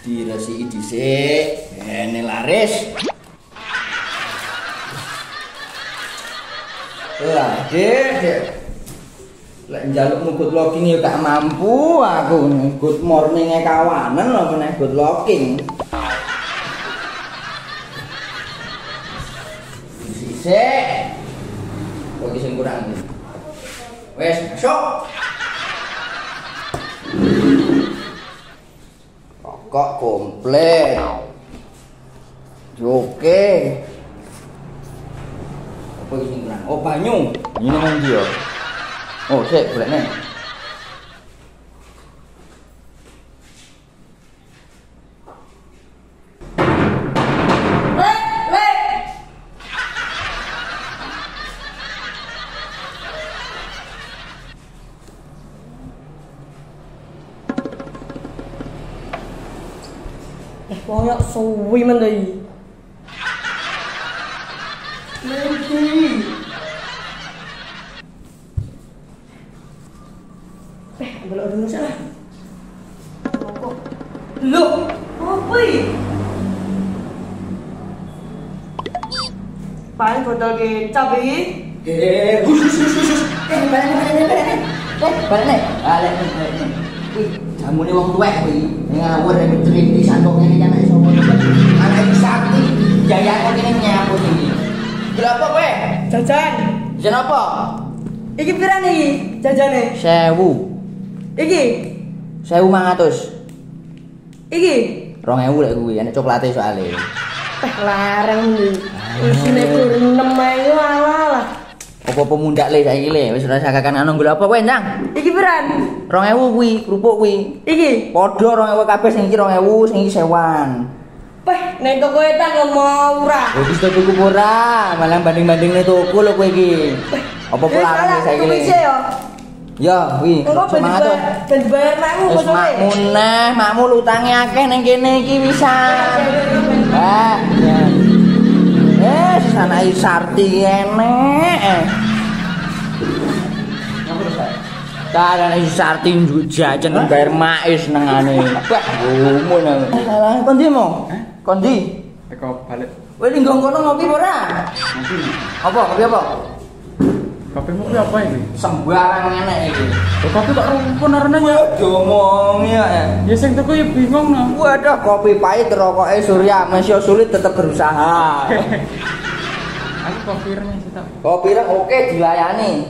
Diresiki dhisik. Ini laris. Lah, Dek. Lek njaluk good looking ya gak mampu aku. Good morning-e kawanan lho meneh good looking. Sik. Kok iki sing kurang iki. Wes, masuk. Kok komplit. Oke. Apa iki sing kurang? Oh, banyu. Ini nang ndi ya? Oh, sik, golekne. Koyok suwi men to iki. Belok dulu salah. Apa? Loh, apa iki? Paling botol kecap iki. Balik. Wih, jamune wong tuwek kuwi. Ngawur nek celik di sandok ngene kan iso ngono. Anak iki sakti. Jaya kok kene nyaput iki. Lha apa kowe? Jajan. Jajan apa? Iki pirane iki jajane? 1000. Iki 1500. Iki 2000 lek kuwi, enek coklate soalé. larang iki. Isine kur 6 ayo alah. Apa-apa mundak le saiki le, wis ora sakakan anu golek apa kowe, Ndang? Iki piran? 2000 kuwi, kerupuk kuwi. Iki Padha 2000 kabeh, sing iki 2000, sing iki 1000. Peh, nek toko etan yo murah. Wis bisa tuku murah, malah banding-bandingne tuku lho kowe iki. Apa larang le saiki le? Ya, kuwi. Semangat to. Ben bayar makmu kok sore. Makmu utange akeh ning kene iki wisan. Sana Sarti enek. Karena Sarti jajan bayar mais nengane. Wah, ngono. Salah kon ndi mo? Kon ndi? Eko balik. Kowe ning kono ngopi ora? Ngopi. Apa? Kopi apa? Kopi mau apa ini? Sembarang enek iki. Kopi kok rumpun arene ya? Ngomong ya. Ya sing tuku ya bingung no. Waduh, kopi pahit rokoke Surya, masih sulit tetap berusaha. Aku kopi rene sih tak. Kopi reng oke dilayani.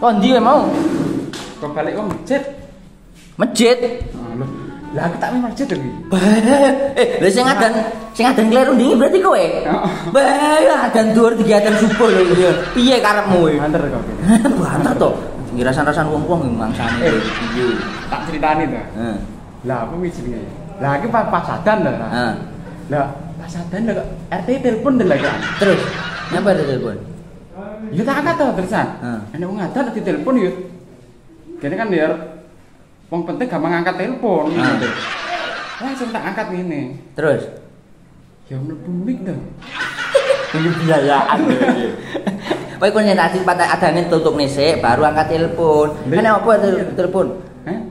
Kok ndi mau? Kok balik kok masjid? Masjid. Lah aku tak masjid iki. Lah sing adan kleru ndi berarti kowe? Bah, adan dhuwur kegiatan subuh lho iki. Piye karepmu iki? Banter kok. Banter to. Ngirasan-rasan wong-wong mangsane piye? Tak critani to. Lah apa iki jenenge? Lah iki pas adan lho. Lah pas adan lho RT telepon lho kan. Terus nyapa ada telepon? Ya tak angkat to terusan. Ana wong adan ditelepon yo. Kene kan ya wong penting gampang angkat telepon gitu. Langsung tak angkat ngene. Terus ya mlebu mic to. Ini biayaan iki. Kowe konsentrasi pada adane tutup nisik baru angkat telepon. Ana apa telepon?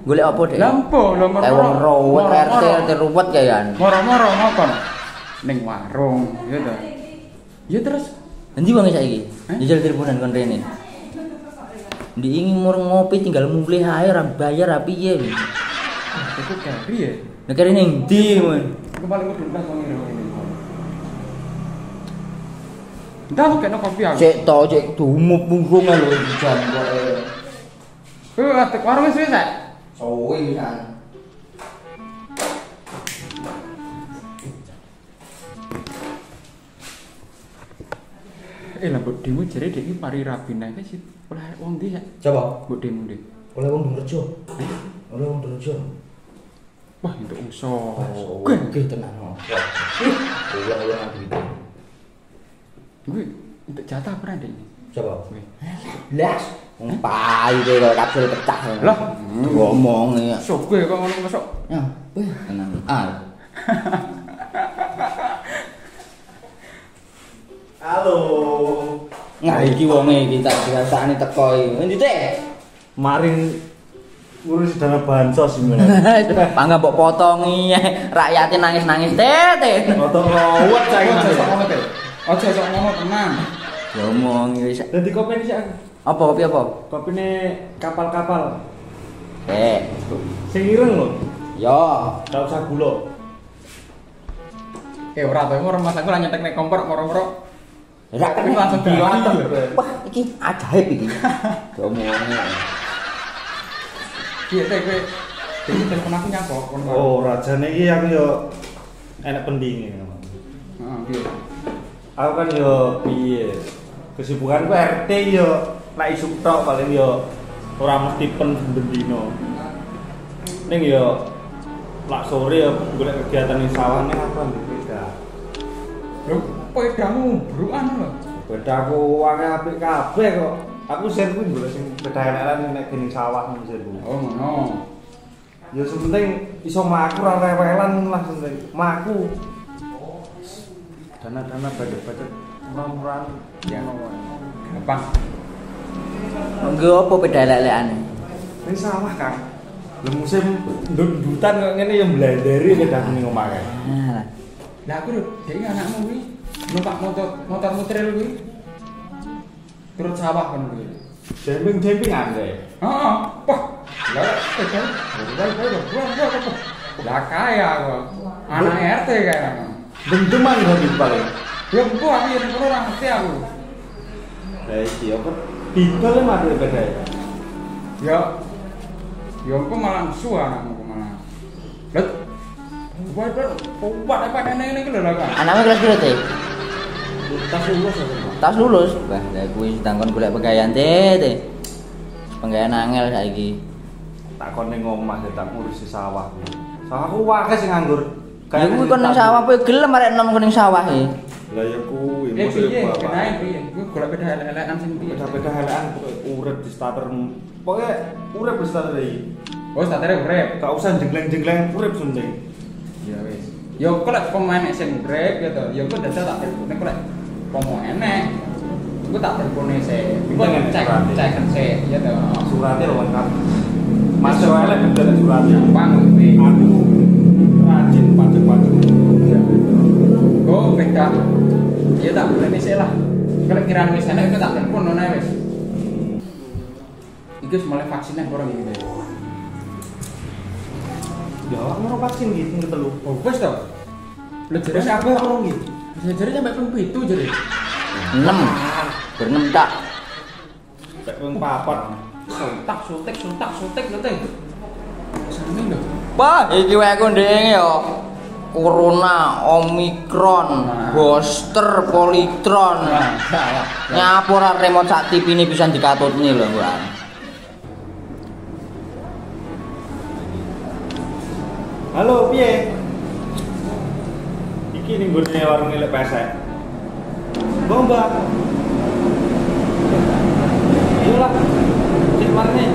Golek apa, Dek? Lampu, lho wong rawat RT ruwet kayan. Moro-moro ngokon. Ning warung, ya to. Ya terus Endi wong saiki? Njajal teleponan kon rene. Ndi ingin ngopi tinggal mulih ae ora bayar ra piye. Iku kari ya. Nek kene ning ndi, Mun? Aku paling kudu ndas wong ngene. Ndak kok kena kopi aku. Cek to, cek dumuk mungkung lho jam kok. Kowe atek warung wis wis sak. Suwi kan. Lah mbok demo jare dek iki pari rabine iki sih oleh wong ndi sak. Coba Mbok demo ndi? oleh wong Durjo. Oleh wong Durjo. Wah, entuk uso. Oke tenan. Wah. Ulang-ulang aku itu. Kuwi untuk jatah pernah dek. Coba. Blas. Pai kowe kok kapsul pecah. Lah, ngomong ya. sok kowe kok ngono masuk. Ya, tenang. Halo. Nah iki wonge iki tak dirasakne teko iki. Endi teh? Maring ngurus dana bansos gimana? Pangga mbok potongi rakyate nangis-nangis teh. Potong ngowet saiki. Ojo sok ngomong tenang. Ya omong wis. Dadi kopi iki aku. Apa kopi apa? Kopine kapal-kapal. Sing ireng lho. Yo, Gak usah gula. Ora to, ora masak ora nyetek nek kompor moro-moro. Ora Tapi langsung dilatih. Wah, iki ajaib iki. Omonge. Piye teh kowe? Iki telepon aku nyapa kon. Oh, rajane iki aku yo enak pendinge. Heeh, piye? Aku kan yo piye? Kesibukanku RT yo nek isuk tok paling yo ora mesti pen bendino. Ning yo lak sore yo golek kegiatan ning sawah ning apa beda. Lho, pedamu brukan lho. Bedaku wange apik kabeh kok. Aku sen kuwi golek sing beda elek-elek nek ning sawah ning sen. Oh, ngono. Ya sepenting iso mlaku ora rewelan lah penting. Mlaku. Dana-dana budget-budget murah-murahan Ya. Gampang. Nggo apa beda elek-elekane? ning sawah, Kang. Lha musim ndut-ndutan kok ngene ya mblandari kedah ning omah kae. Lah aku lho, dhek anakmu kuwi numpak motor trail kuwi. Turut sawah kan kuwi. Demping-dempingan kae. Heeh. Wah. Lah tekan. Lah kaya aku. Anak RT kaya. Bentuman hobi paling. Ya empu aku yen kono ora ngerti aku. Lah iki apa didol mati beda. Ya. Ya engko malah nesu anakmu malah. Lah. Buat apa nenek iki lho lah kan. Anakmu kelas piro teh? Tas lulus aku. Tas lulus. Wah, lha kuwi sedang kon golek pegawaian teh. Pegawaian angel saiki. Tak kon ning omah tak ngurusi sawah. Sawahku wae sing nganggur. Ya kuwi kon ning sawah kowe gelem arek enom kon ning sawah e. Lah ya kuwi Piye kenae piye? Kuwi golek beda elek-elekan sing piye? beda-beda halekan urip di starter. Pokoke urip di starter iki. Oh, statere urip. Gak usah jengleng-jengleng urip sunting. Ya wis. Ya kok lek pemain sing urip ya to. Ya kok dadi tak telepone kok lek pomo enek. Iku tak telepone sik. Iku cek sik ya to. Suratnya lengkap. Masuk elek bener suratnya. Gampang kuwi. Aku rajin pajak-pajak. Oh, beda. Ya tak boleh sik lah. Kalau kiraan wis enek itu tak telepon ngono wis. Iki mulai vaksinnya kurang iki. Ya, ngono vaksin gitu ketelu. Oh, wis to. Lha jare kabeh ngono iki. Jare sampai ping 7 jare. 6. Ber-6 tak. Kayak ping 4. Suntak lho teh. Sami lho. Wah, iki wae aku ndek yo. Corona, Omikron, booster, Politron. Nyapa ora remote sak TV ini bisa dikatutne lho, Mbak. Halo, piye? Iki ning gone warung elek pesek. Mbak. Iyalah. Cek marne.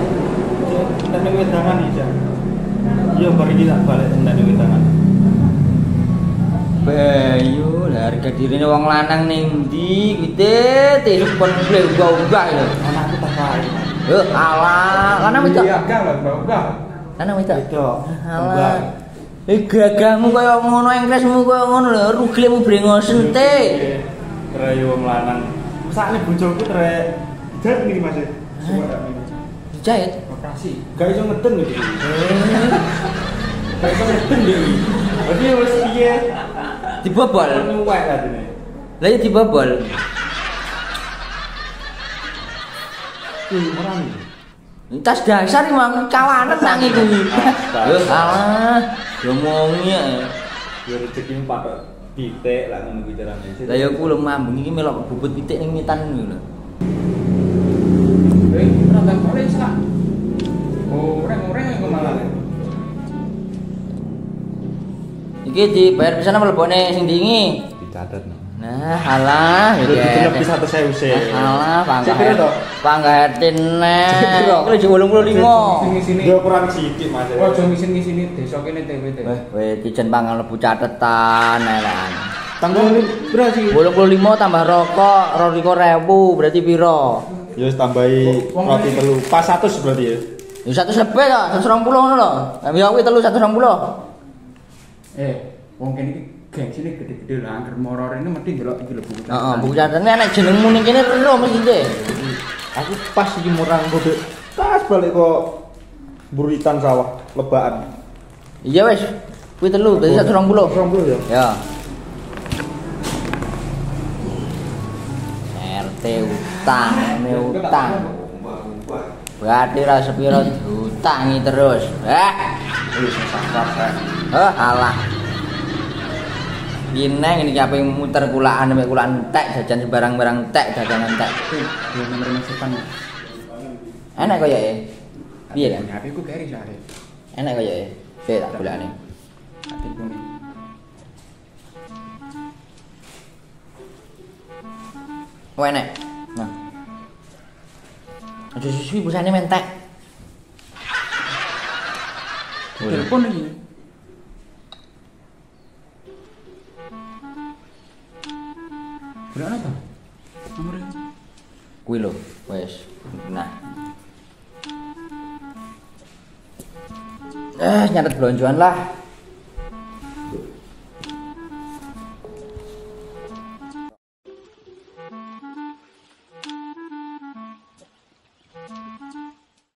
Cek ning wedangan iki. Iya, bar iki tak balik ning wedangan. Bayu, lah harga dirine wong lanang ning ndi kuwi teh kon mbah-mbah lho. Anakku tak kae. Alah, lanang wedok. Iya, gak lho, mbah. Lanang wedok. Wedok. Alah. Gagahmu kaya ngono, engkresmu kaya ngono lho, ruglemu brengosen teh. Rayu wong lanang. Sakne bojoku trek jahit niki Mas. Jahit. Operasi. Gak iso ngeden iki. Gak iso ngeden iki. Berarti wis piye? Dibobol. Nyuwek atine. Lah ya dibobol. Ora nih. Tas dasar iki mang kawanen nang iku. Yo alah, yo ngomongi ya. Ya rezeki patok pitik lah ngono kuwi carane. Lah ya ku lho mambung iki melok bubut pitik ning ngitan ngono lho. Ora tak boleh sak. Oreng-oreng kok malah. Iki dibayar pisan apa lebone sing dingi? Dicatet. Nah, alah, Itu lebih 1.000 sih. Alah, Sepiro to? panggahetine. Sepiro? Iki lho 85. Sini-sini. Dia kurang sithik Mas. Ojo ngisin-ngisini desa kene TWT. Weh, dijen pangan lebu catetan elan. Tambah piro sih? 85 tambah rokok 22.000 berarti piro? Ya wis tambahi roti telu. Pas 100 berarti ya. Ya 100 lebih to, 120 ngono lho. Ya kuwi telu 120. Wong kene iki gengsine gede-gede lah, angger moror ini mesti ndelok iki lho buku. Heeh, buku catatan enek jenengmu ning kene ero mesti. Aku pas iki murang kode. Pas balik kok buritan sawah lebaan. Iya wis. Kuwi telu berarti 120. 120 ya. Ya. RT utang, ini utang. Berarti ra sepiro diutangi terus. Wis sasar. Alah. Gineng ini apa yang muter kulaan sampai kulaan entek jajan barang-barang entek dagangan entek. Yo nomor sepan. Enak kaya ya. Piye kan? HP ku keri sare. Enak kaya ya. Sik tak golekane. Ati kene. Oh enak. Nah. Aja susu busane mentek. Telepon iki. Berapa ta? Nomornya? Kuwi lho, wis. Nah. Nyatet blonjoan lah.